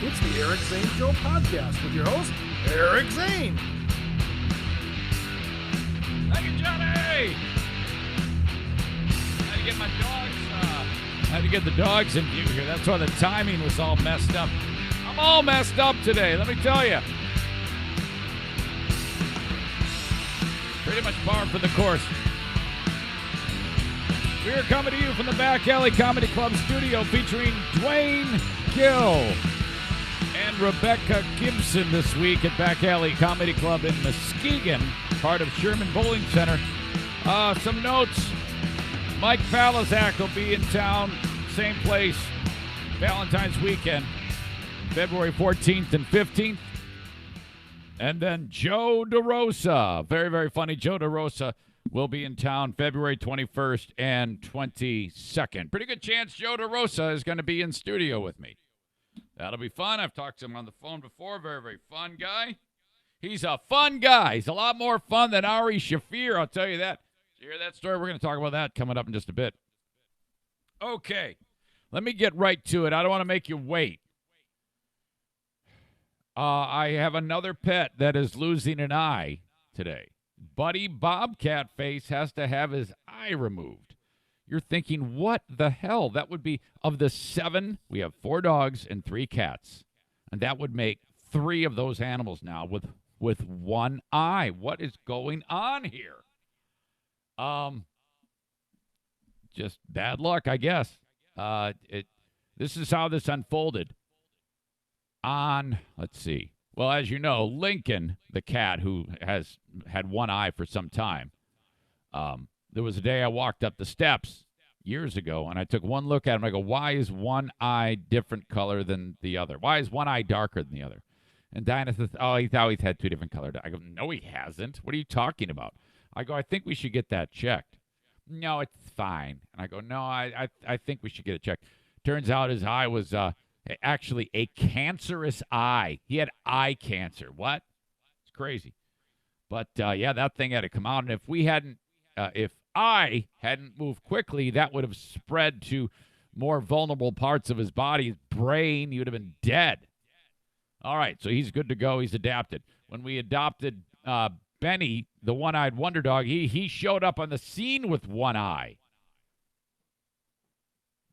It's the Eric Zane Show podcast with your host, Eric Zane. Thank you, Johnny. Had to get the dogs in view here. That's why the timing was all messed up. I'm all messed up today, let me tell you. Pretty much par for the course. We are coming to you from the Back Alley Comedy Club studio featuring Dwayne Gill and Rebecca Gibson this week at Back Alley Comedy Club in Muskegon, part of Sherman Bowling Center. Some notes. Mike Falazak will be in town, same place, Valentine's weekend, February 14th and 15th. And then Joe DeRosa, very, very funny Joe DeRosa, will be in town February 21st and 22nd. Pretty good chance Joe DeRosa is going to be in studio with me. That'll be fun. I've talked to him on the phone before. Very, very fun guy. He's a fun guy. He's a lot more fun than Ari Shafir, I'll tell you that. You hear that story? We're going to talk about that coming up in just a bit. Okay, let me get right to it. I don't want to make you wait. I have another pet that is losing an eye today. Buddy Bobcat Face has to have his eye removed. You're thinking, what the hell? That would be, of the 7, we have 4 dogs and 3 cats. And that would make 3 of those animals now with one eye. What is going on here? Just bad luck, I guess. This is how this unfolded. Let's see. Well, as you know, Lincoln, the cat who has had one eye for some time, there was a day I walked up the steps years ago, and I took one look at him. I go, why is one eye different color than the other? Why is one eye darker than the other? And Diana says, oh, he's always had 2 different colors. I go, no, he hasn't. What are you talking about? I go, I think we should get that checked. No, it's fine. And I go, no, I think we should get it checked. Turns out his eye was actually a cancerous eye. He had eye cancer. What? It's crazy. But, yeah, that thing had to come out. And if I hadn't moved quickly, that would have spread to more vulnerable parts of his body, his brain. He would have been dead. All right, so he's good to go. He's adapted. When we adopted Benny, the one-eyed wonder dog, he showed up on the scene with one eye.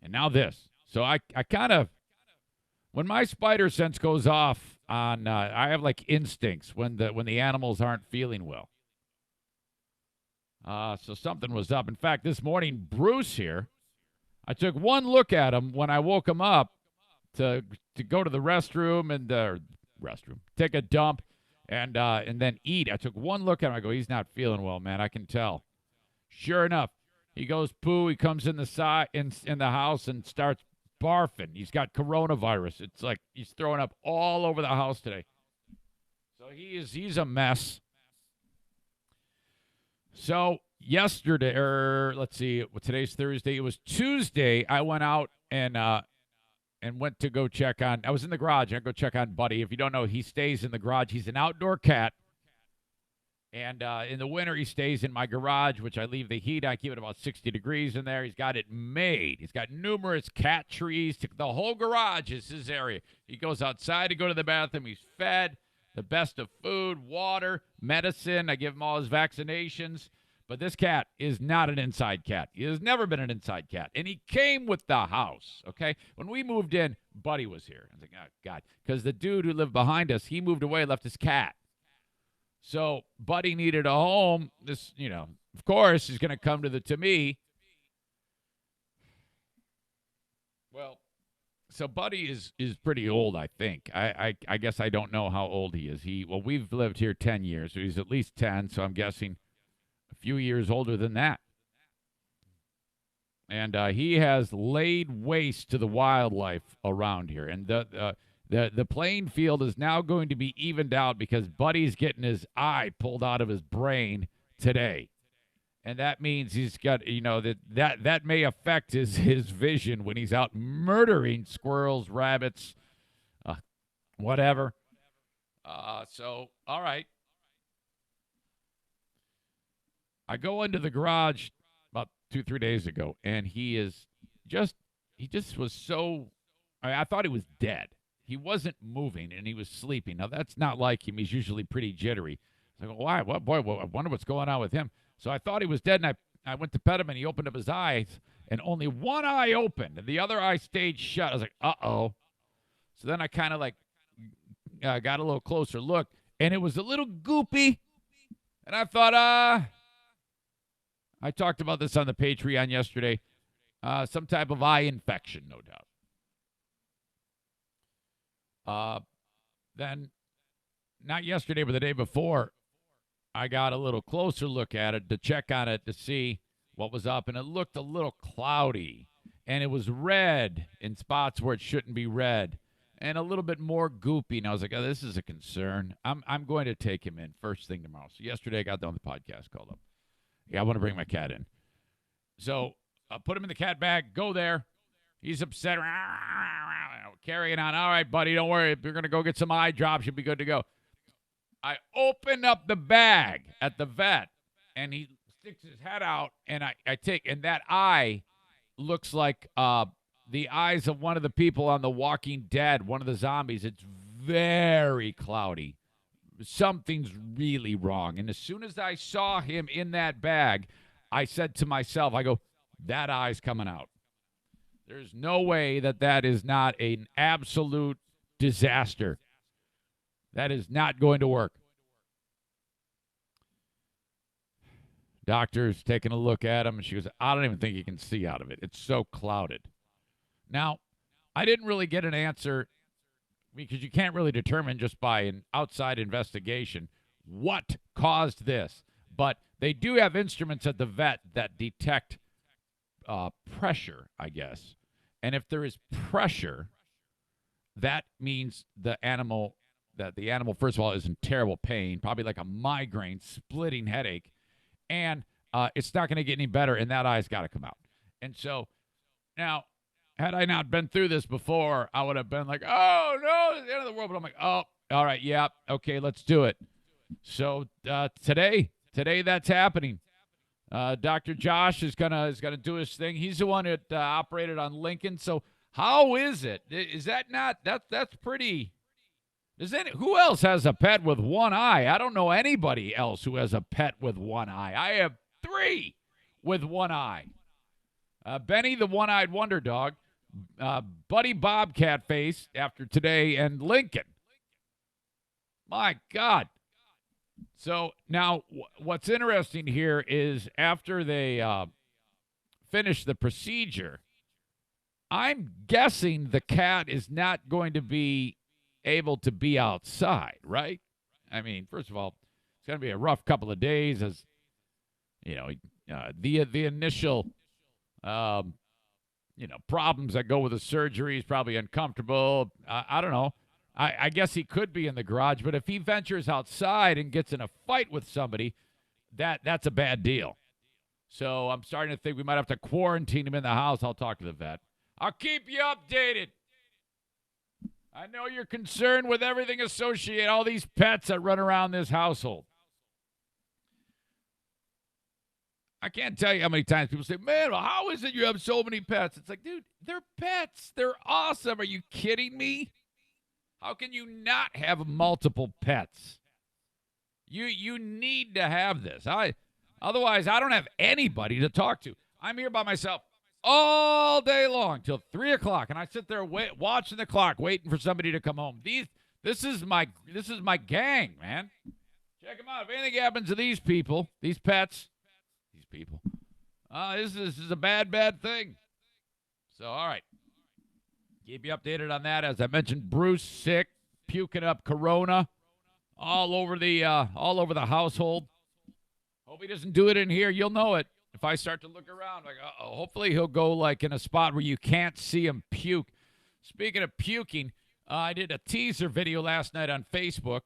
And now this. So I kind of, when my spider sense goes off on, I have like instincts when the animals aren't feeling well. So something was up. In fact, this morning, Bruce here, I took one look at him when I woke him up to go to the restroom and take a dump. And then eat. I took one look at him. I go, he's not feeling well, man. I can tell. Sure enough, he goes poo. He comes in the house and starts barfing. He's got coronavirus. It's like he's throwing up all over the house today. So he's a mess. So yesterday, let's see, today's Thursday. It was Tuesday. I went out and went to go check on, I was in the garage. I go check on Buddy. If you don't know, he stays in the garage. He's an outdoor cat. And in the winter, he stays in my garage, which I leave the heat. I keep it about 60 degrees in there. He's got it made. He's got numerous cat trees. The whole garage is his area. He goes outside to go to the bathroom. He's fed the best of food, water, medicine. I give him all his vaccinations. But this cat is not an inside cat. He has never been an inside cat. And he came with the house, okay? When we moved in, Buddy was here. I was like, oh, God. Because the dude who lived behind us, he moved away, left his cat. So Buddy needed a home. This, of course, is going to come to me. Well, so Buddy is pretty old, I think. I guess I don't know how old he is. We've lived here 10 years, so he's at least 10, so I'm guessing few years older than that. And he has laid waste to the wildlife around here. And the playing field is now going to be evened out because Buddy's getting his eye pulled out of his brain today. And that means he's got, that may affect his vision when he's out murdering squirrels, rabbits, whatever. So, all right. I go into the garage about 2-3 days ago, and he just was so, I thought he was dead. he wasn't moving, and he was sleeping. Now, that's not like him. He's usually pretty jittery. I go, why? What boy? I wonder what's going on with him. So I thought he was dead, and I went to pet him, and he opened up his eyes, and only one eye opened, and the other eye stayed shut. I was like, uh-oh. So then I kind of like got a little closer look, and it was a little goopy, and I thought, I talked about this on the Patreon yesterday, some type of eye infection, no doubt. Then, not yesterday, but the day before, I got a little closer look at it to check on it to see what was up, and it looked a little cloudy, and it was red in spots where it shouldn't be red, and a little bit more goopy. And I was like, oh, this is a concern. I'm going to take him in first thing tomorrow. So yesterday I got done with the podcast, called up. Yeah, I want to bring my cat in. So I put him in the cat bag, go there. He's upset, carrying on. All right, buddy, don't worry. If you're going to go get some eye drops, you'll be good to go. I open up the bag at the vet, and he sticks his head out, and and that eye looks like the eyes of one of the people on The Walking Dead, one of the zombies. It's very cloudy. Something's really wrong. And as soon as I saw him in that bag, I said to myself, I go, that eye's coming out. There's no way that is not an absolute disaster. That is not going to work. Doctor's taking a look at him, and she goes, I don't even think you can see out of it. It's so clouded. Now, I didn't really get an answer because you can't really determine just by an outside investigation what caused this. But they do have instruments at the vet that detect pressure, I guess. And if there is pressure, that means the animal, first of all, is in terrible pain, probably like a migraine, splitting headache, and it's not going to get any better, and that eye's got to come out. And so now, had I not been through this before, I would have been like, oh, no, it's the end of the world. But I'm like, oh, all right, yeah, okay, let's do it. So today that's happening. Dr. Josh is gonna do his thing. He's the one that operated on Lincoln. So how is it? Is that not that's pretty? Who else has a pet with one eye? I don't know anybody else who has a pet with one eye. I have 3 with one eye. Benny, the one-eyed wonder dog, Buddy Bobcat Face after today, and Lincoln. My God. So now what's interesting here is after they finish the procedure, I'm guessing the cat is not going to be able to be outside, right? I mean, first of all, it's going to be a rough couple of days as, you know, the initial, problems that go with the surgery is probably uncomfortable. I don't know. I guess he could be in the garage, but if he ventures outside and gets in a fight with somebody, that's a bad deal. So I'm starting to think we might have to quarantine him in the house. I'll talk to the vet. I'll keep you updated. I know you're concerned with everything associated, all these pets that run around this household. I can't tell you how many times people say, man, well, how is it you have so many pets? It's like, dude, they're pets. They're awesome. Are you kidding me? How can you not have multiple pets? You need to have this. Otherwise, I don't have anybody to talk to. I'm here by myself all day long till 3 o'clock, and I sit there watching the clock, waiting for somebody to come home. This is my gang, man. Check them out. If anything happens to these people, these pets, these people, this is a bad thing. So, all right. Keep you updated on that. As I mentioned, Bruce sick, puking up corona all over the household. Hope he doesn't do it in here. You'll know it if I start to look around. Like, uh-oh. Hopefully he'll go like in a spot where you can't see him puke. Speaking of puking, I did a teaser video last night on Facebook,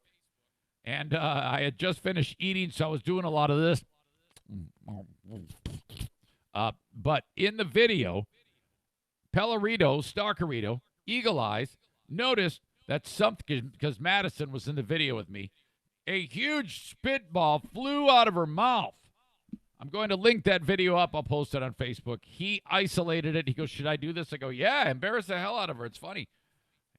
and I had just finished eating, so I was doing a lot of this. But in the video, Stalkerito, Eagle Eyes, noticed that something, because Madison was in the video with me, a huge spitball flew out of her mouth. I'm going to link that video up. I'll post it on Facebook. He isolated it. He goes, should I do this? I go, yeah, embarrass the hell out of her. It's funny.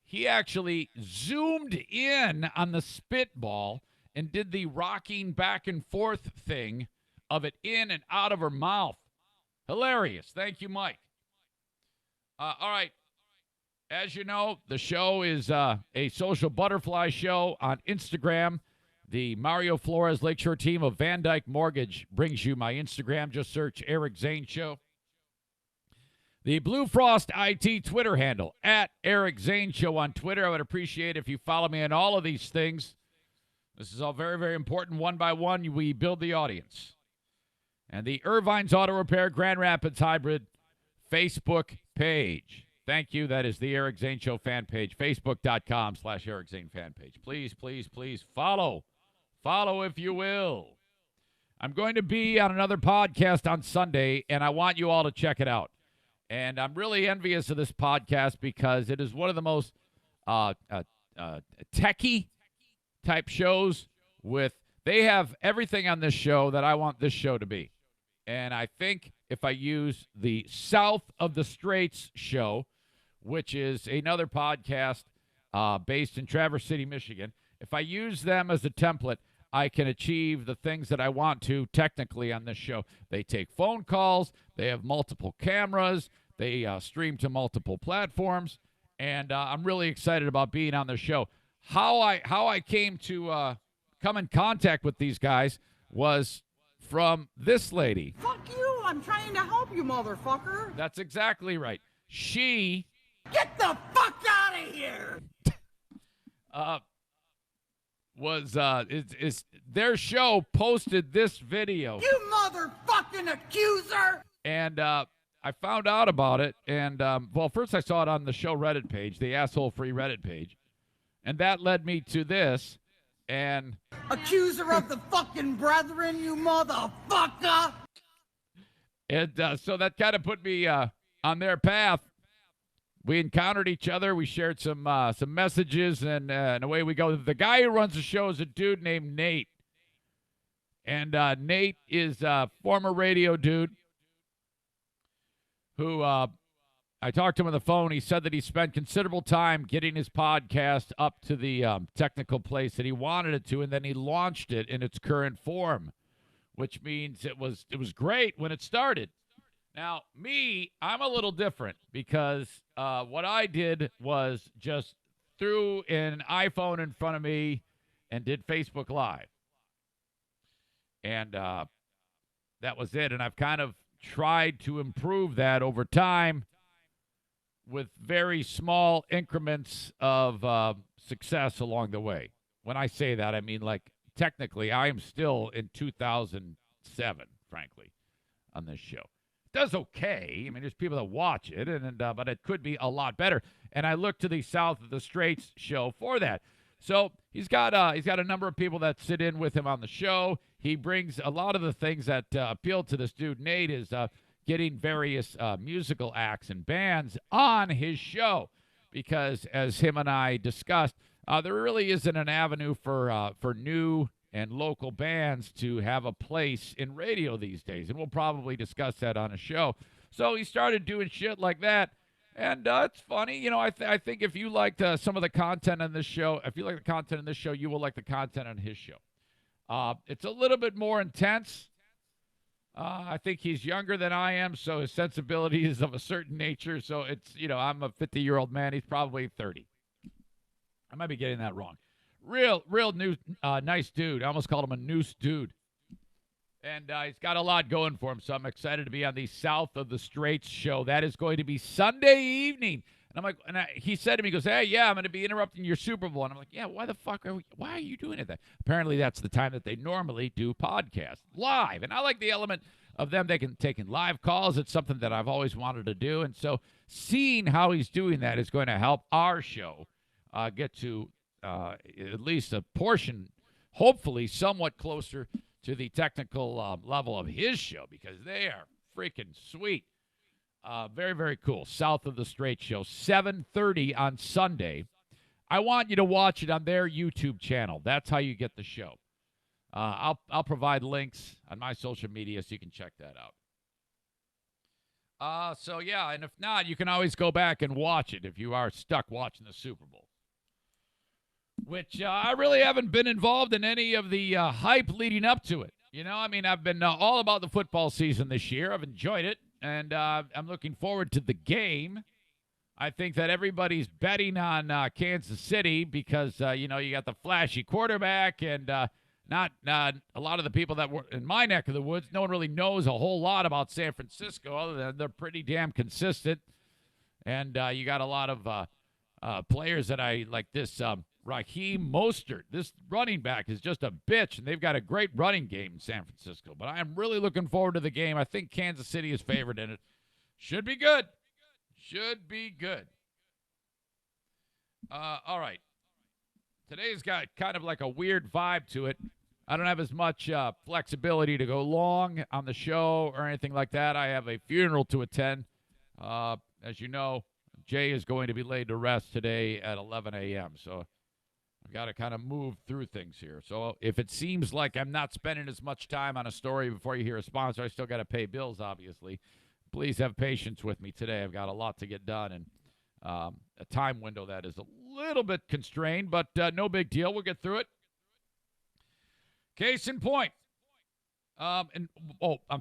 he actually zoomed in on the spitball and did the rocking back and forth thing of it in and out of her mouth. Hilarious. Thank you, Mike. All right. As you know, the show is a social butterfly show on Instagram. The Mario Flores Lakeshore team of Van Dyke Mortgage brings you my Instagram. Just search Eric Zane Show. The Blue Frost IT Twitter handle, at Eric Zane Show on Twitter. I would appreciate if you follow me on all of these things. This is all very, very important. One by one, we build the audience. And the Irvine's Auto Repair Grand Rapids Hybrid Facebook page. Thank you. That is the Eric Zane Show fan page, facebook.com/Eric Zane fan page. Please, please, please follow. Follow if you will. I'm going to be on another podcast on Sunday, and I want you all to check it out. And I'm really envious of this podcast because it is one of the most techie type shows they have everything on this show that I want this show to be. And I think if I use the South of the Straits show, which is another podcast based in Traverse City, Michigan, if I use them as a template, I can achieve the things that I want to technically on this show. They take phone calls. They have multiple cameras. They stream to multiple platforms. And I'm really excited about being on the show. How I came to come in contact with these guys was from this lady. Fuck you! I'm trying to help you, motherfucker! That's exactly right. She... Get the fuck out of here! Is their show posted this video. You motherfucking accuser! And I found out about it. And, well, first I saw it on the show Reddit page, the asshole-free Reddit page. And that led me to this. And accuser of the fucking brethren, you motherfucker! And so that kind of put me on their path. We encountered each other. We shared some messages, and away we go. The guy who runs the show is a dude named Nate. And Nate is a former radio dude who I talked to him on the phone. He said that he spent considerable time getting his podcast up to the technical place that he wanted it to, and then he launched it in its current form, which means it was great when it started. Now, me, I'm a little different because what I did was just threw an iPhone in front of me and did Facebook Live. And that was it. And I've kind of tried to improve that over time with very small increments of success along the way. When I say that, I mean, like, technically, I am still in 2007, frankly, on this show. It does okay. I mean, there's people that watch it, but it could be a lot better. And I look to the South of the Straits show for that. So he's got a number of people that sit in with him on the show. He brings a lot of the things that appeal to this dude, Nate, is getting various musical acts and bands on his show. Because as him and I discussed, there really isn't an avenue for new and local bands to have a place in radio these days. And we'll probably discuss that on a show. So he started doing shit like that. And it's funny. You know, I think if you liked some of the content on this show, if you like the content on this show, you will like the content on his show. It's a little bit more intense. I think he's younger than I am, so his sensibility is of a certain nature. So it's, you know, I'm a 50-year-old man. He's probably 30. I might be getting that wrong. Real new, nice dude. I almost called him a noose dude. And he's got a lot going for him, so I'm excited to be on the South of the Straits show. That is going to be Sunday evening. And I'm like, he said to me, he goes, hey, yeah, I'm going to be interrupting your Super Bowl. And I'm like, yeah, why are you doing it? Apparently that's the time that they normally do podcasts live. And I like the element of them taking live calls. It's something that I've always wanted to do. And so seeing how he's doing that is going to help our show get to at least a portion, hopefully somewhat closer to the technical level of his show, because they are freaking sweet. Very, very cool. South of the Straits show, 7:30 on Sunday. I want you to watch it on their YouTube channel. That's how you get the show. I'll provide links on my social media so you can check that out. So yeah, and if not, you can always go back and watch it if you are stuck watching the Super Bowl. Which I really haven't been involved in any of the hype leading up to it. You know, I mean, I've been all about the football season this year. I've enjoyed it, and I'm looking forward to the game. I think that everybody's betting on Kansas City because, you got the flashy quarterback and not a lot of the people that were in my neck of the woods. No one really knows a whole lot about San Francisco other than they're pretty damn consistent. And you got a lot of players that I like this Raheem Mostert. This running back is just a bitch, and they've got a great running game in San Francisco. But I am really looking forward to the game. I think Kansas City is favored in it. Should be good. Should be good. All right. Today's got kind of like a weird vibe to it. I don't have as much flexibility to go long on the show or anything like that. I have a funeral to attend. As you know, Jay is going to be laid to rest today at 11 a.m., so I've got to kind of move through things here. So if it seems like I'm not spending as much time on a story before you hear a sponsor, I still got to pay bills, obviously. Please have patience with me today. I've got a lot to get done, and a time window that is a little bit constrained, but no big deal. We'll get through it. Case in point. I'm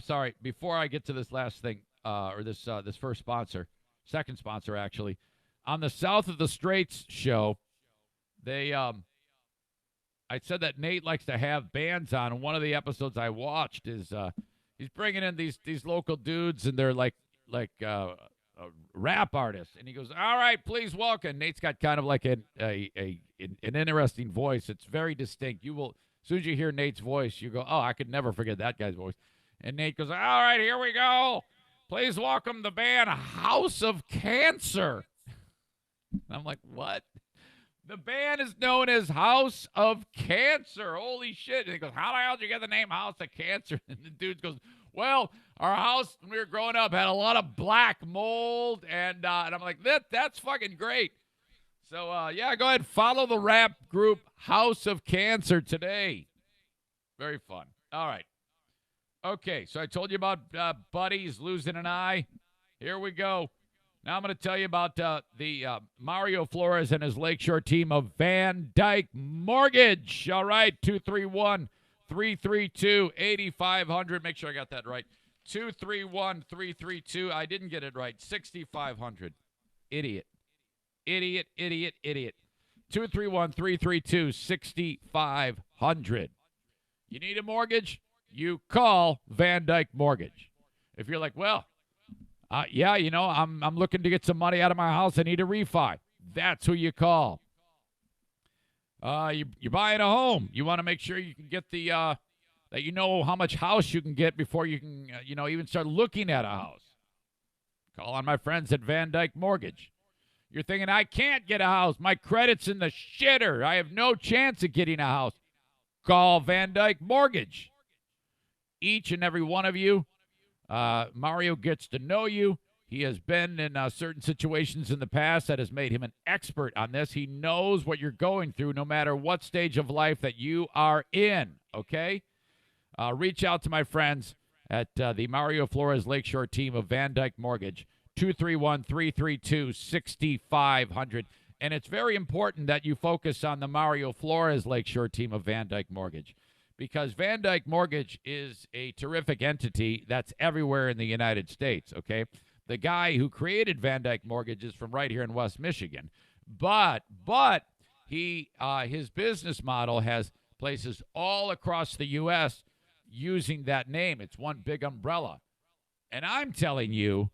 sorry. Before I get to this last thing, or this first sponsor, second sponsor actually, on the South of the Straits show, they I said that Nate likes to have bands on, and one of the episodes I watched is he's bringing in these local dudes, and they're like rap artists, and he goes, "All right, please welcome." Nate's got kind of like an interesting voice. It's very distinct. You will, as soon as you hear Nate's voice, you go, "Oh, I could never forget that guy's voice." And Nate goes, "All right, here we go. Please welcome the band House of Cancer." I'm like, what? The band is known as House of Cancer. Holy shit. And he goes, "How the hell did you get the name House of Cancer?" And the dude goes, "Well, our house when we were growing up had a lot of black mold." And I'm like, that's fucking great. So, yeah, go ahead. Follow the rap group House of Cancer today. Very fun. All right. Okay, so I told you about buddies losing an eye. Here we go. Now I'm going to tell you about the Mario Flores and his Lakeshore team of Van Dyke Mortgage. All right, 231-332-8500. Make sure I got that right. 231-332. I didn't get it right. 6500. Idiot. 231-332-6500. You need a mortgage? You call Van Dyke Mortgage. If you're like, well, yeah, I'm looking to get some money out of my house. I need a refi. That's who you call. You're buying a home. You want to make sure you can get the that you know how much house you can get before you can even start looking at a house. Call on my friends at Van Dyke Mortgage. You're thinking, I can't get a house. My credit's in the shitter. I have no chance of getting a house. Call Van Dyke Mortgage. Each and every one of you, Mario gets to know you. He has been in certain situations in the past that has made him an expert on this. He knows what you're going through no matter what stage of life that you are in, okay? Reach out to my friends at the Mario Flores Lakeshore team of Van Dyke Mortgage, 231-332-6500. And it's very important that you focus on the Mario Flores Lakeshore team of Van Dyke Mortgage, because Van Dyke Mortgage is a terrific entity that's everywhere in the United States, okay? The guy who created Van Dyke Mortgage is from right here in West Michigan. But he his business model has places all across the U.S. using that name. It's one big umbrella. And I'm telling you,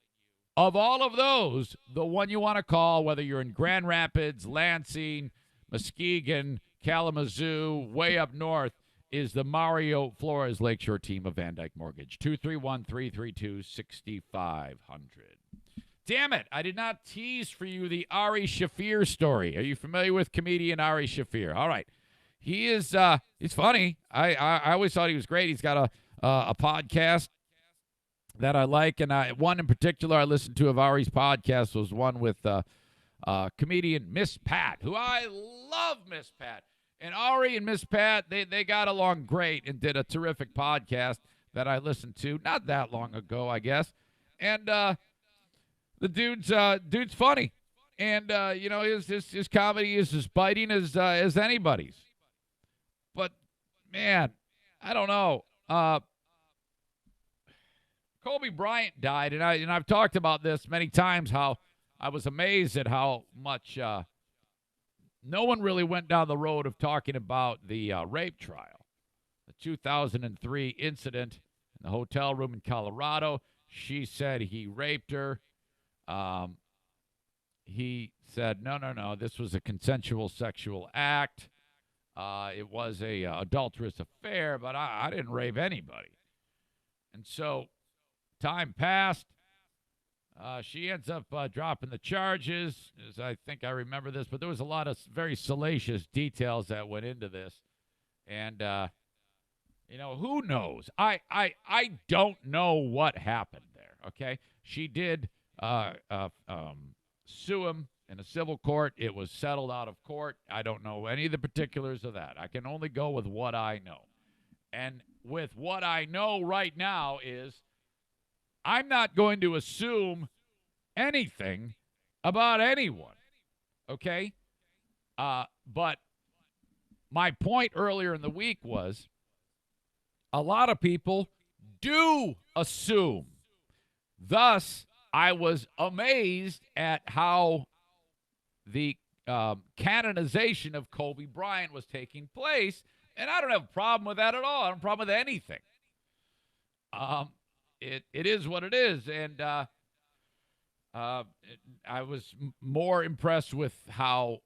of all of those, the one you want to call, whether you're in Grand Rapids, Lansing, Muskegon, Kalamazoo, way up north, is the Mario Flores Lakeshore team of Van Dyke Mortgage. 231-332-6500. Damn it, I did not tease for you the Ari Shaffir story. Are you familiar with comedian Ari Shaffir? All right. He is he's funny. I always thought he was great. He's got a podcast that I like, and one in particular I listened to of Ari's podcast was one with comedian Miss Pat, who I love Miss Pat. And Ari and Miss Pat, they got along great and did a terrific podcast that I listened to not that long ago, I guess. And the dude's funny, and his comedy is as biting as anybody's. But man, I don't know. Kobe Bryant died, and I've talked about this many times. How I was amazed at how much no one really went down the road of talking about the rape trial, the 2003 incident in the hotel room in Colorado. She said he raped her. He said, no, this was a consensual sexual act. It was a adulterous affair, but I didn't rape anybody. And so time passed. She ends up dropping the charges, as I think I remember this, but there was a lot of very salacious details that went into this. And, who knows? I don't know what happened there, okay? She did sue him in a civil court. It was settled out of court. I don't know any of the particulars of that. I can only go with what I know. And with what I know right now is I'm not going to assume anything about anyone, okay? But my point earlier in the week was a lot of people do assume. Thus, I was amazed at how the canonization of Kobe Bryant was taking place, and I don't have a problem with that at all. I don't have a problem with anything. It is what it is, and I was more impressed with how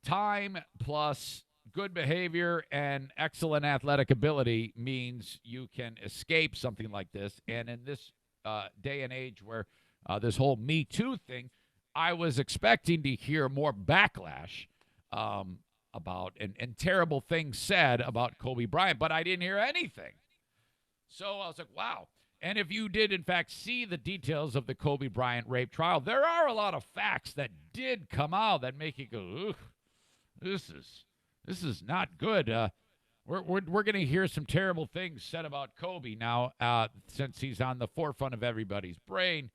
time plus good behavior and excellent athletic ability means you can escape something like this. And in this day and age where this whole Me Too thing, I was expecting to hear more backlash about and terrible things said about Kobe Bryant, but I didn't hear anything. So I was like, wow. And if you did, in fact, see the details of the Kobe Bryant rape trial, there are a lot of facts that did come out that make you go, ugh, this is not good. We're going to hear some terrible things said about Kobe now since he's on the forefront of everybody's brain.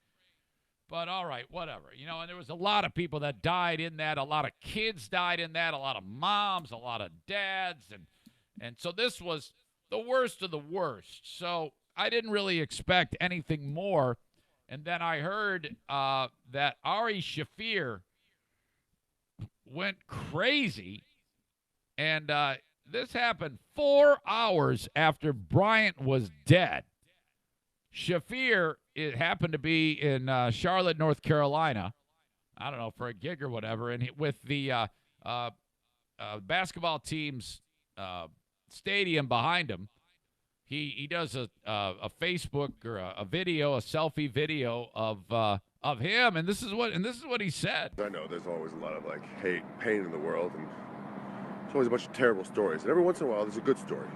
But all right, whatever. And there was a lot of people that died in that. A lot of kids died in that. A lot of moms, a lot of dads. And so this was the worst of the worst. So I didn't really expect anything more. And then I heard that Ari Shaffir went crazy. And this happened 4 hours after Bryant was dead. Shaffir, it happened to be in Charlotte, North Carolina. I don't know, for a gig or whatever. And with the basketball team's stadium behind him, he does a Facebook or a video, a selfie video of him, and this is what he said. I know there's always a lot of hate, pain in the world, and there's always a bunch of terrible stories. And every once in a while, there's a good story.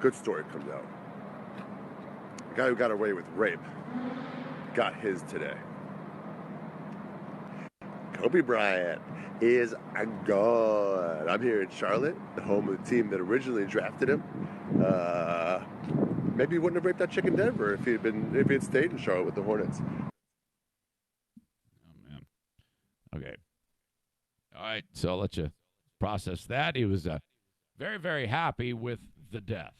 Good story comes out. The guy who got away with rape got his today. Kobe Bryant is gone. I'm here in Charlotte, the home of the team that originally drafted him. Maybe he wouldn't have raped that chick in Denver if he had stayed in Charlotte with the Hornets. Oh man. Okay. All right. So I'll let you process that. He was very, very happy with the death.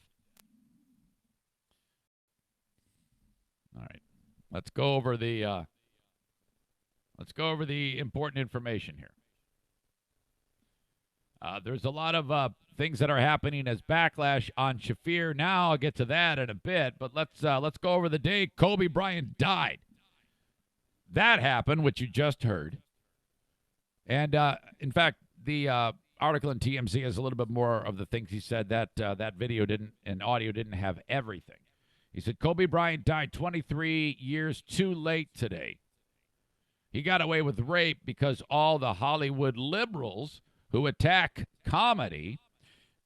All right. Let's go over the important information here. There's a lot of things that are happening as backlash on Shaffir. Now I'll get to that in a bit, but let's go over the day Kobe Bryant died. That happened, which you just heard. And in fact, the article in TMZ has a little bit more of the things he said. That video didn't, and audio didn't have everything. He said Kobe Bryant died 23 years too late today. He got away with rape because all the Hollywood liberals who attack comedy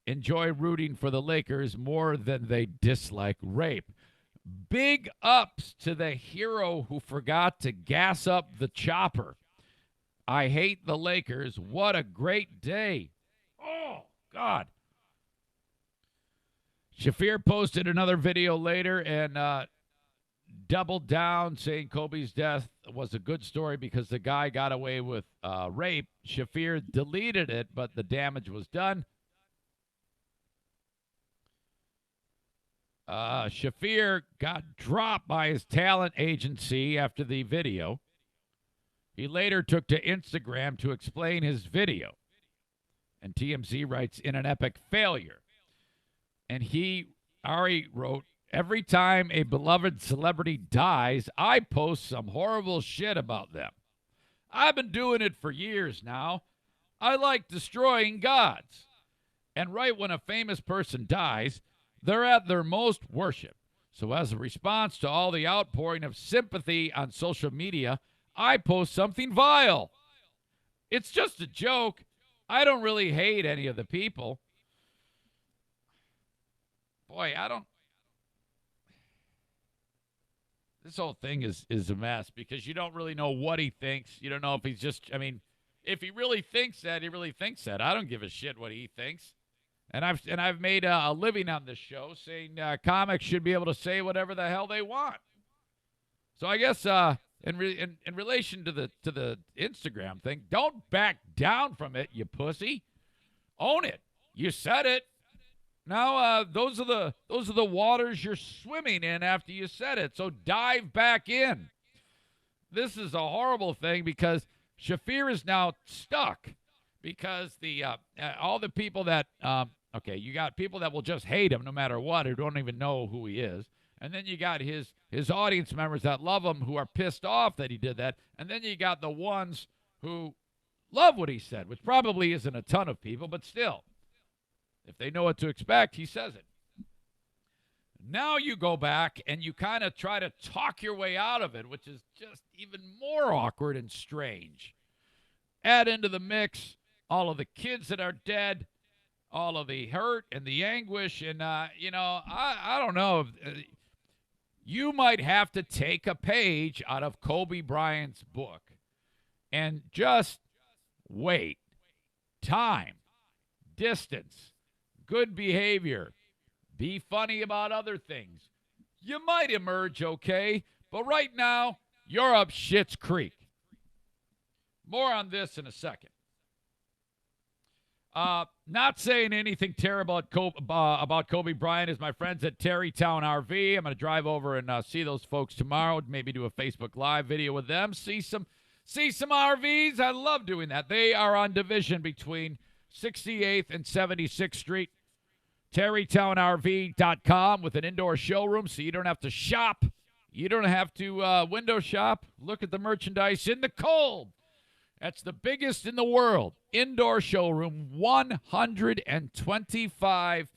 enjoy rooting for the Lakers more than they dislike rape. Big ups to the hero who forgot to gas up the chopper. I hate the Lakers. What a great day. Oh, God. Shaffir posted another video later and doubled down, saying Kobe's death was a good story because the guy got away with rape. Shafir deleted it, but the damage was done. Shafir got dropped by his talent agency after the video. He later took to Instagram to explain his video. And TMZ writes, in an epic failure. And Ari wrote, every time a beloved celebrity dies, I post some horrible shit about them. I've been doing it for years now. I like destroying gods. And right when a famous person dies, they're at their most worship. So as a response to all the outpouring of sympathy on social media, I post something vile. It's just a joke. I don't really hate any of the people. Boy, this whole thing is a mess because you don't really know what he thinks. You don't know if he's just, if he really thinks that, he really thinks that. I don't give a shit what he thinks. And I've made a living on this show saying comics should be able to say whatever the hell they want. So I guess in relation to the Instagram thing, don't back down from it, you pussy. Own it. You said it. Now those are the waters you're swimming in after you said it. So dive back in. This is a horrible thing because Shafir is now stuck because all the people that you got people that will just hate him no matter what, who don't even know who he is. And then you got his audience members that love him who are pissed off that he did that. And then you got the ones who love what he said, which probably isn't a ton of people, but still. If they know what to expect, he says it. Now you go back and you kind of try to talk your way out of it, which is just even more awkward and strange. Add into the mix all of the kids that are dead, all of the hurt and the anguish. And, I don't know. You might have to take a page out of Kobe Bryant's book and just wait. Time, distance, good behavior, be funny about other things. You might emerge okay, but right now, you're up shit's creek. More on this in a second. Not saying anything terrible about Kobe Bryant is my friends at Terrytown RV. I'm going to drive over and see those folks tomorrow. Maybe do a Facebook Live video with them. See some RVs. I love doing that. They are on division between 68th and 76th Street. TerrytownRV.com with an indoor showroom, so you don't have to shop. You don't have to window shop. Look at the merchandise in the cold. That's the biggest in the world. Indoor showroom, 125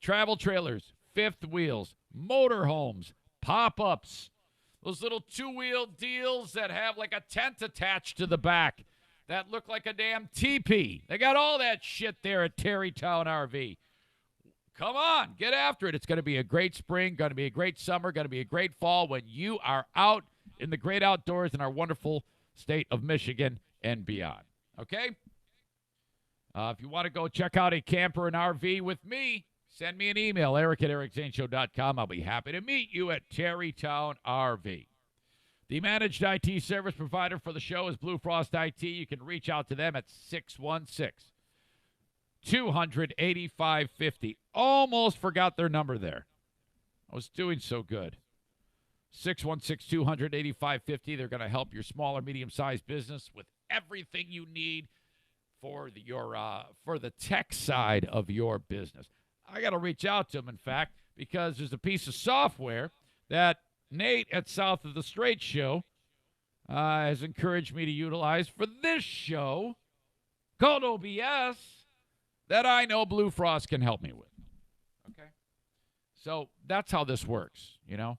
travel trailers, fifth wheels, motorhomes, pop-ups, those little two-wheel deals that have like a tent attached to the back that look like a damn teepee. They got all that shit there at Terrytown RV. Come on, get after it. It's going to be a great spring, going to be a great summer, going to be a great fall when you are out in the great outdoors in our wonderful state of Michigan and beyond. Okay? If you want to go check out a camper and RV with me, send me an email, eric@ericzaneshow.com. I'll be happy to meet you at Terrytown RV. The managed IT service provider for the show is Blue Frost IT. You can reach out to them at 616-200-8550. Almost forgot their number there. I was doing so good. 616-200-8550. They're going to help your small or medium-sized business with everything you need for the tech side of your business. I got to reach out to them, in fact, because there's a piece of software that Nate at South of the Strait Show has encouraged me to utilize for this show called OBS that I know Blue Frost can help me with. Okay? So that's how this works, you know?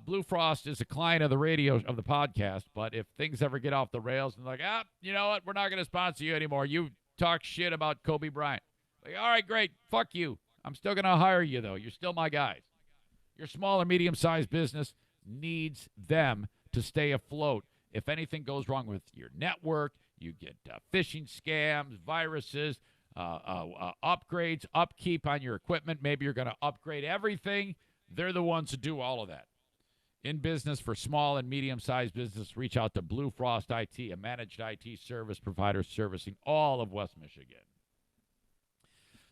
Blue Frost is a client of the radio, of the podcast, but if things ever get off the rails and like, you know what, we're not going to sponsor you anymore. You talk shit about Kobe Bryant. Like, all right, great, fuck you. I'm still going to hire you, though. You're still my guys. Your small or medium-sized business needs them to stay afloat. If anything goes wrong with your network, you get phishing scams, viruses, upgrades, upkeep on your equipment. Maybe you're going to upgrade everything. They're the ones who do all of that. In business for small and medium-sized business, reach out to Blue Frost IT, a managed IT service provider servicing all of West Michigan.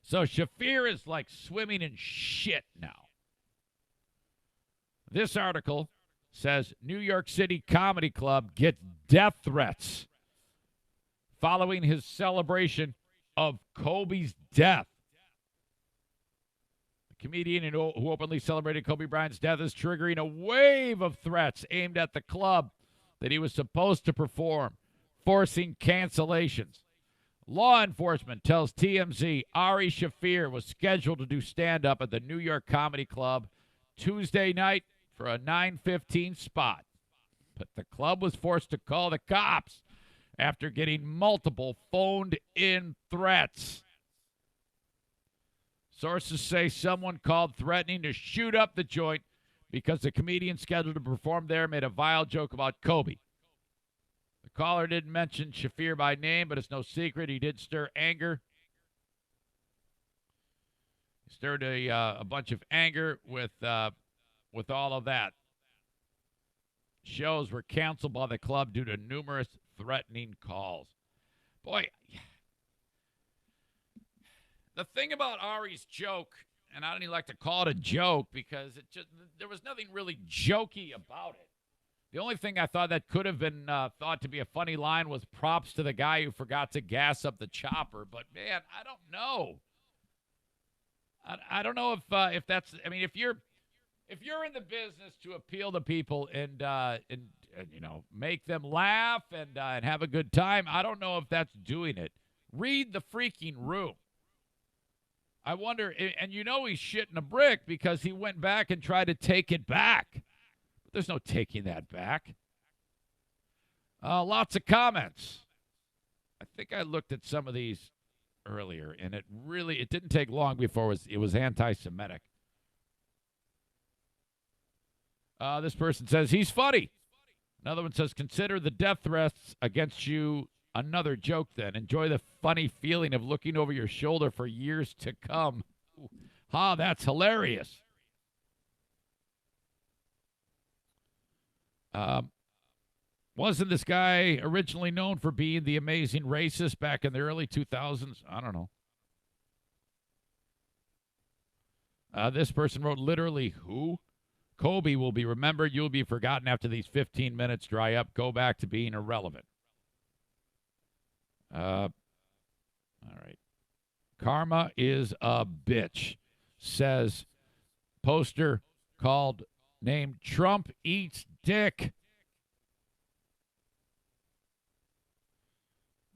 So Shafir is like swimming in shit now. This article says New York City Comedy Club gets death threats following his celebration of Kobe's death. The comedian who openly celebrated Kobe Bryant's death is triggering a wave of threats aimed at the club that he was supposed to perform, forcing cancellations. Law enforcement tells TMZ Ari Shafir was scheduled to do stand-up at the New York Comedy Club Tuesday night for a 9:15 spot. But the club was forced to call the cops after getting multiple phoned-in threats. Sources say someone called threatening to shoot up the joint because the comedian scheduled to perform there made a vile joke about Kobe. The caller didn't mention Shafir by name, but it's no secret he did stir anger. He stirred a bunch of anger with all of that. Shows were canceled by the club due to numerous threatening calls. Boy, the thing about Ari's joke, and I don't even like to call it a joke because there was nothing really jokey about it. The only thing I thought that could have been thought to be a funny line was props to the guy who forgot to gas up the chopper. But man, I don't know. I don't know if that's. I mean, if you're in the business to appeal to people and you know, make them laugh and have a good time, I don't know if that's doing it. Read the freaking room. I wonder, and you know he's shitting a brick because he went back and tried to take it back. But there's no taking that back. Lots of comments. I think I looked at some of these earlier, and it didn't take long before it was anti-Semitic. This person says, he's funny. Another one says, consider the death threats against you another joke then. Enjoy the funny feeling of looking over your shoulder for years to come. That's hilarious. Wasn't this guy originally known for being the amazing racist back in the early 2000s? I don't know. This person wrote literally, who? Kobe will be remembered. You'll be forgotten after these 15 minutes dry up. Go back to being irrelevant. All right. Karma is a bitch, says poster named Trump Eats Dick.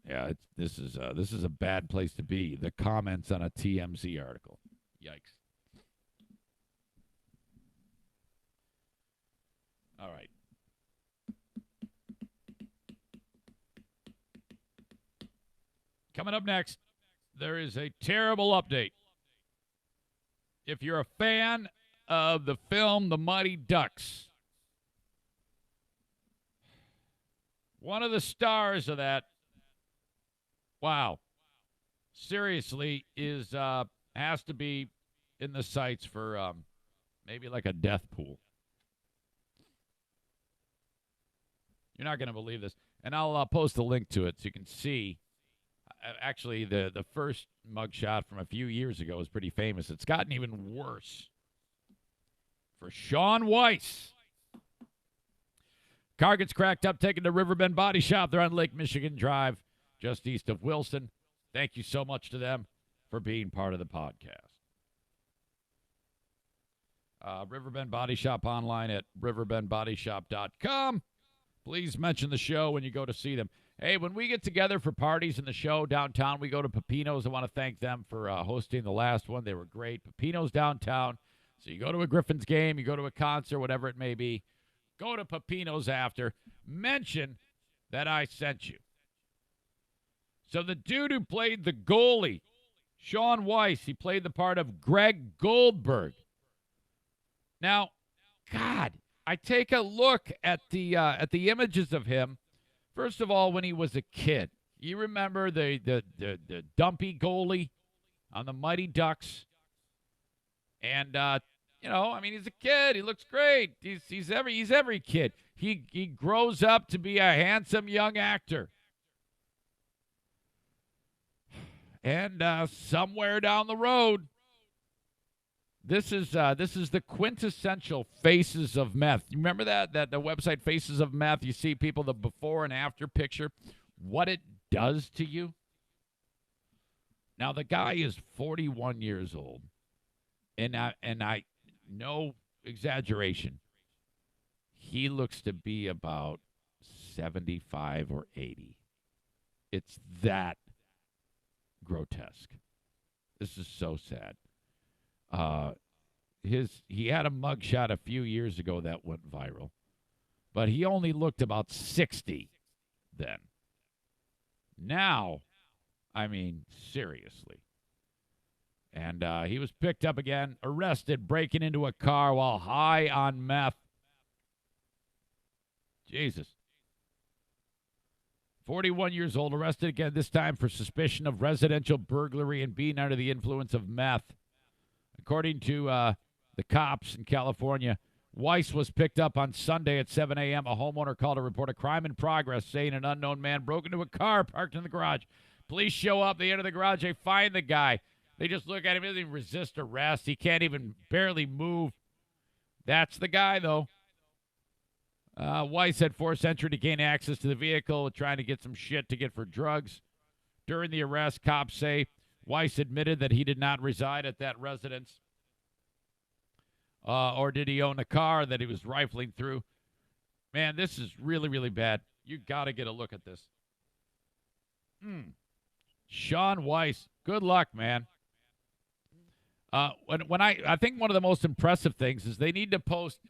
Yeah, this is a bad place to be. The comments on a TMZ article. Yikes. All right. Coming up next, there is a terrible update. If you're a fan of the film The Mighty Ducks, one of the stars of that, wow, seriously, has to be in the sights for maybe like a death pool. You're not going to believe this. And I'll post a link to it so you can see. Actually, the first mugshot from a few years ago was pretty famous. It's gotten even worse for Sean Weiss. Car gets cracked up, taken to Riverbend Body Shop. They're on Lake Michigan Drive, just east of Wilson. Thank you so much to them for being part of the podcast. Riverbend Body Shop online at riverbendbodyshop.com. Please mention the show when you go to see them. Hey, when we get together for parties in the show downtown, we go to Pepino's. I want to thank them for hosting the last one. They were great. Pepino's downtown. So you go to a Griffins game, you go to a concert, whatever it may be. Go to Pepino's after. Mention that I sent you. So the dude who played the goalie, Sean Weiss, he played the part of Greg Goldberg. Now, God, I take a look at the images of him. First of all, when he was a kid, you remember the dumpy goalie on the Mighty Ducks, and I mean, he's a kid. He looks great. He's every kid. He grows up to be a handsome young actor. And somewhere down the road, this is the quintessential Faces of Meth. You remember that the website Faces of Meth? You see people, the before and after picture, what it does to you. Now the guy is 41 years old, and I no exaggeration, he looks to be about 75 or 80. It's that grotesque. This is so sad. He had a mugshot a few years ago that went viral, but he only looked about 60 then. Now, I mean, seriously. And he was picked up again, arrested, breaking into a car while high on meth. Jesus. 41 years old, arrested again, this time for suspicion of residential burglary and being under the influence of meth. According to the cops in California, Weiss was picked up on Sunday at 7 a.m. A homeowner called to report a crime in progress, saying an unknown man broke into a car parked in the garage. Police show up. They enter the garage. They find the guy. They just look at him. He doesn't even resist arrest. He can't even barely move. That's the guy, though. Weiss had forced entry to gain access to the vehicle, trying to get some shit to get for drugs. During the arrest, cops say Weiss admitted that he did not reside at that residence. Or did he own a car that he was rifling through? Man, this is really, really bad. You got to get a look at this. Sean Weiss, good luck, man. When I think one of the most impressive things is they need to post,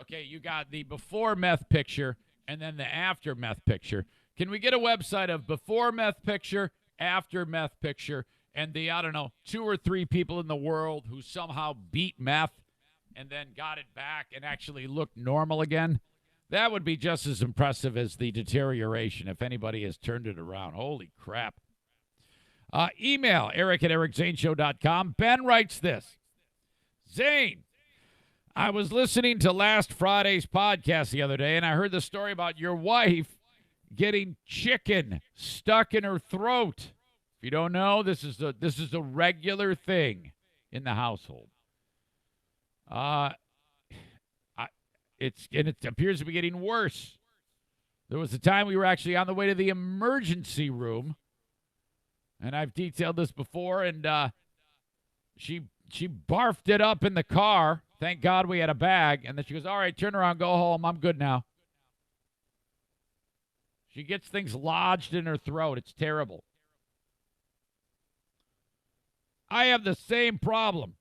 okay, you got the before meth picture and then the after meth picture. Can we get a website of before meth picture, after meth picture, and the, 2 or 3 people in the world who somehow beat meth and then got it back and actually looked normal again? That would be just as impressive as the deterioration if anybody has turned it around. Holy crap. Email eric@ericzaneshow.com. Ben writes this. Zane, I was listening to last Friday's podcast the other day, and I heard the story about your wife getting chicken stuck in her throat. If you don't know, this is a regular thing in the household. It appears to be getting worse. There was a time we were actually on the way to the emergency room, and I've detailed this before, and she barfed it up in the car. Thank God we had a bag. And then she goes, all right, turn around, go home. I'm good now. She gets things lodged in her throat. It's terrible. I have the same problem,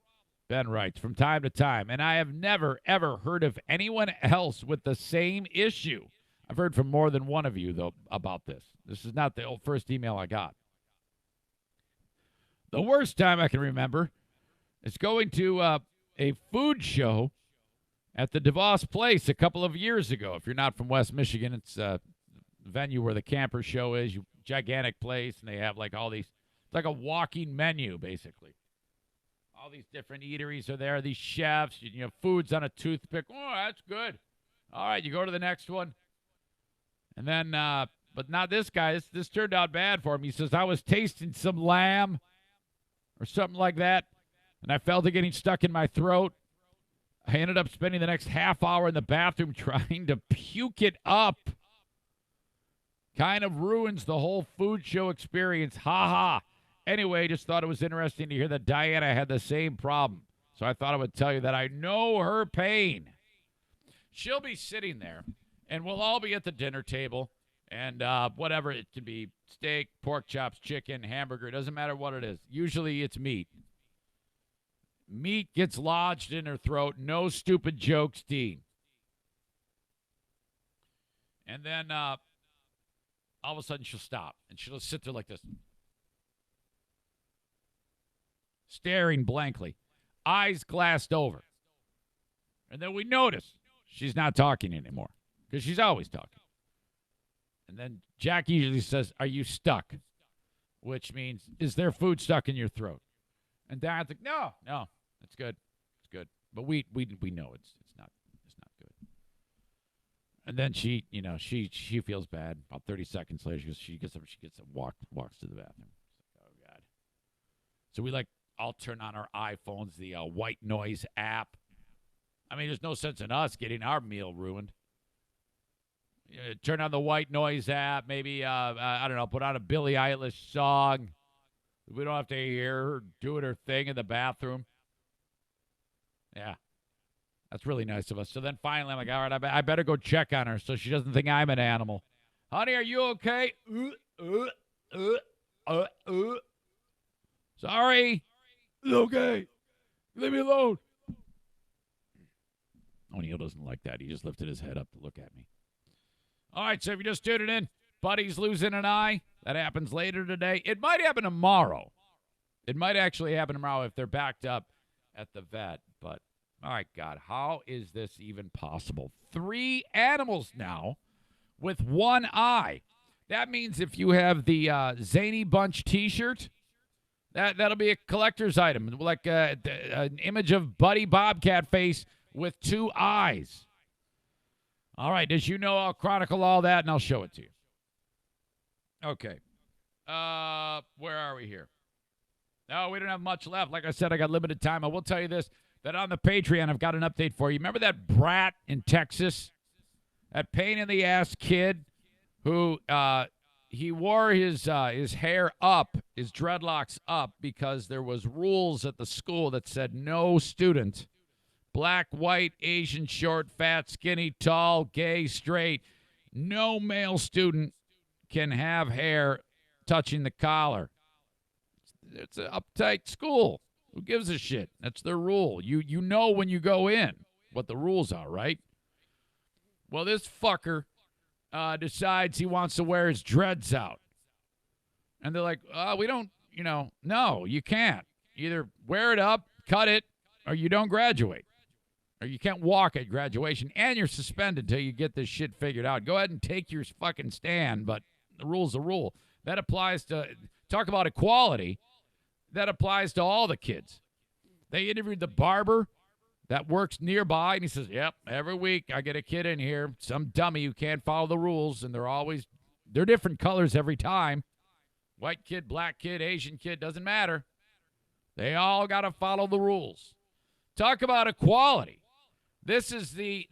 Ben writes, from time to time, and I have never, ever heard of anyone else with the same issue. I've heard from more than one of you, though, about this. This is not the first email I got. The worst time I can remember is going to a food show at the DeVos Place a couple of years ago. If you're not from West Michigan, it's a venue where the camper show is. Gigantic place, and they have like all these, it's like a walking menu, basically. All these different eateries are there, these chefs, food's on a toothpick. Oh, that's good. All right, you go to the next one. And then, but not this guy. This turned out bad for him. He says, I was tasting some lamb or something like that, and I felt it getting stuck in my throat. I ended up spending the next half hour in the bathroom trying to puke it up. Kind of ruins the whole food show experience. Ha ha. Anyway, just thought it was interesting to hear that Diana had the same problem. So I thought I would tell you that I know her pain. She'll be sitting there, and we'll all be at the dinner table, and whatever, it can be steak, pork chops, chicken, hamburger, doesn't matter what it is. Usually it's meat. Meat gets lodged in her throat. No stupid jokes, Dean. And then all of a sudden she'll stop, and she'll just sit there like this, staring blankly, eyes glassed over. And then we notice she's not talking anymore because she's always talking. And then Jack usually says, are you stuck? Which means, is there food stuck in your throat? And Dad's like, no, it's good. It's good. But we know it's not good. And then she feels bad. About 30 seconds later, she gets up, walks to the bathroom. Oh God. So we all turn on our iPhones, the white noise app. I mean, there's no sense in us getting our meal ruined. Turn on the white noise app. Maybe I don't know. Put on a Billie Eilish song. We don't have to hear her doing her thing in the bathroom. Yeah. That's really nice of us. So then finally, I'm like, all right, I better go check on her so she doesn't think I'm an animal. Honey, are you okay? Sorry. It's okay. Leave me alone. O'Neill doesn't like that. He just lifted his head up to look at me. All right, so if you're just tuning in, Buddy's losing an eye. That happens later today. It might happen tomorrow. It might actually happen tomorrow if they're backed up at the vet. But, all right, God, how is this even possible? 3 animals now with one eye. That means if you have the Zany Bunch T-shirt, that'll be a collector's item, like an image of Buddy Bobcat face with 2 eyes. All right, as you know, I'll chronicle all that, and I'll show it to you. Okay. Where are we here? No, we don't have much left. Like I said, I got limited time. I will tell you this, that on the Patreon, I've got an update for you. Remember that brat in Texas? That pain-in-the-ass kid who he wore his hair up, his dreadlocks up, because there was rules at the school that said no student, black, white, Asian, short, fat, skinny, tall, gay, straight, no male student can have hair touching the collar. It's an uptight school. Who gives a shit? That's their rule. You know when you go in what the rules are, right? Well, this fucker decides he wants to wear his dreads out. And they're like, we don't, no, you can't. Either wear it up, cut it, or you don't graduate. Or you can't walk at graduation, and you're suspended until you get this shit figured out. Go ahead and take your fucking stand, but the rule's the rule. That applies to, talk about equality, that applies to all the kids. They interviewed the barber that works nearby, and he says, yep, every week I get a kid in here, some dummy who can't follow the rules, and they're different colors every time. White kid, black kid, Asian kid, doesn't matter. They all got to follow the rules. Talk about equality. This is the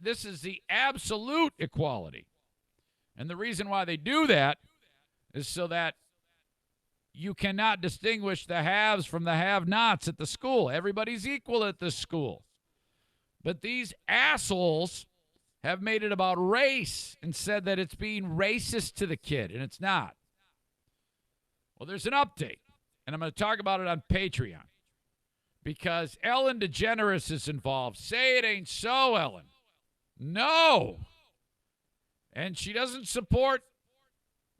absolute equality. And the reason why they do that is so that you cannot distinguish the haves from the have-nots at the school. Everybody's equal at this school. But these assholes have made it about race and said that it's being racist to the kid, and it's not. Well, there's an update, and I'm going to talk about it on Patreon. Because Ellen DeGeneres is involved. Say it ain't so, Ellen. No. And she doesn't support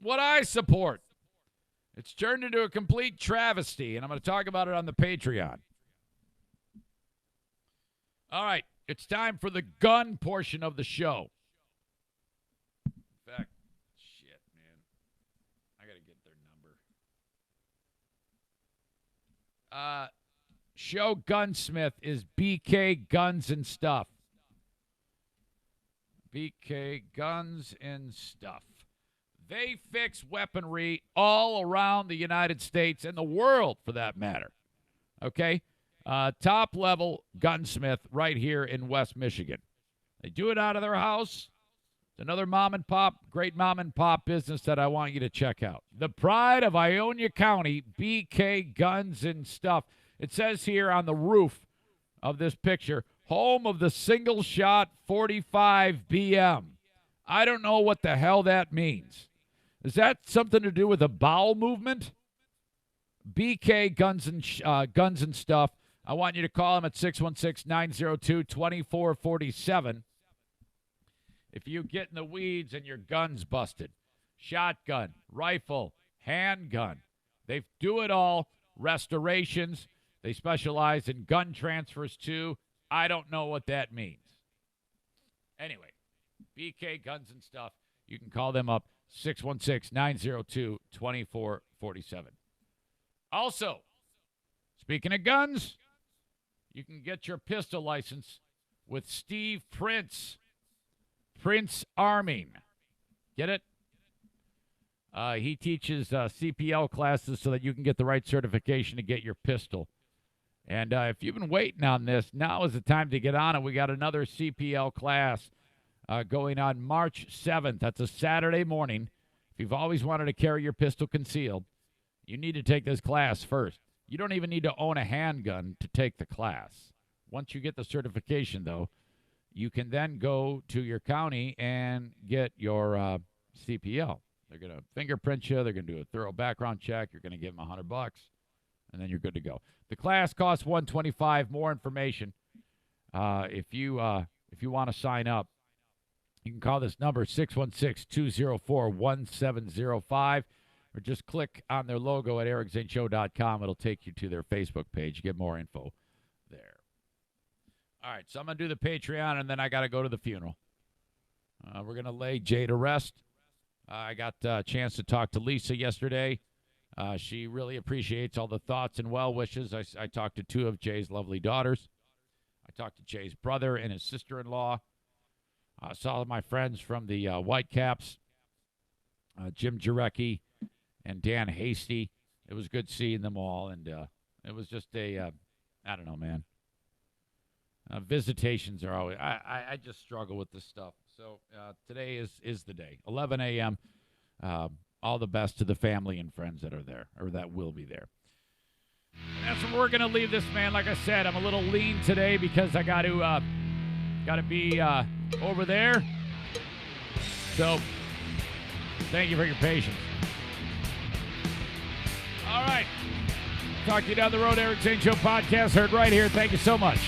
what I support. It's turned into a complete travesty, and I'm going to talk about it on the Patreon. All right, it's time for the gun portion of the show. In fact, shit, man. I got to get their number. Show Gunsmith is BK Guns and Stuff. BK Guns and Stuff. They fix weaponry all around the United States and the world, for that matter. Okay? Top-level gunsmith right here in West Michigan. They do it out of their house. It's another great mom-and-pop business that I want you to check out. The pride of Ionia County, BK Guns and Stuff. It says here on the roof of this picture, home of the single-shot 45 BM. I don't know what the hell that means. Is that something to do with a bowel movement? BK Guns and Stuff. I want you to call them at 616-902-2447. If you get in the weeds and your gun's busted, shotgun, rifle, handgun, they do it all. Restorations. They specialize in gun transfers, too. I don't know what that means. Anyway, BK Guns and Stuff. You can call them up, 616-902-2447. Also, speaking of guns, You can get your pistol license with Steve Prince Arming. Get it? He teaches CPL classes so that you can get the right certification to get your pistol. And if you've been waiting on this, now is the time to get on it. We got another CPL class going on March 7th. That's a Saturday morning. If you've always wanted to carry your pistol concealed, you need to take this class first. You don't even need to own a handgun to take the class. Once you get the certification, though, you can then go to your county and get your CPL. They're going to fingerprint you. They're going to do a thorough background check. You're going to give them $100, and then you're good to go. The class costs $125. More information, if you want to sign up, you can call this number, 616-204-1705, or just click on their logo at ericzaneshow.com. It'll take you to their Facebook page. You get more info there. All right, so I'm going to do the Patreon, and then I got to go to the funeral. We're going to lay Jay to rest. I got a chance to talk to Lisa yesterday. She really appreciates all the thoughts and well wishes. I talked to two of Jay's lovely daughters. I talked to Jay's brother and his sister-in-law. I saw my friends from the Whitecaps, Jim Jarecki and Dan Hasty. It was good seeing them all, and it was just I don't know, man. Visitations are always, I just struggle with this stuff. So today is the day, 11 a.m., all the best to the family and friends that are there, or that will be there. And that's where we're going to leave this, man. Like I said, I'm a little lean today because I got to be over there. So thank you for your patience. All right. Talk to you down the road. Eric Zane Show podcast heard right here. Thank you so much.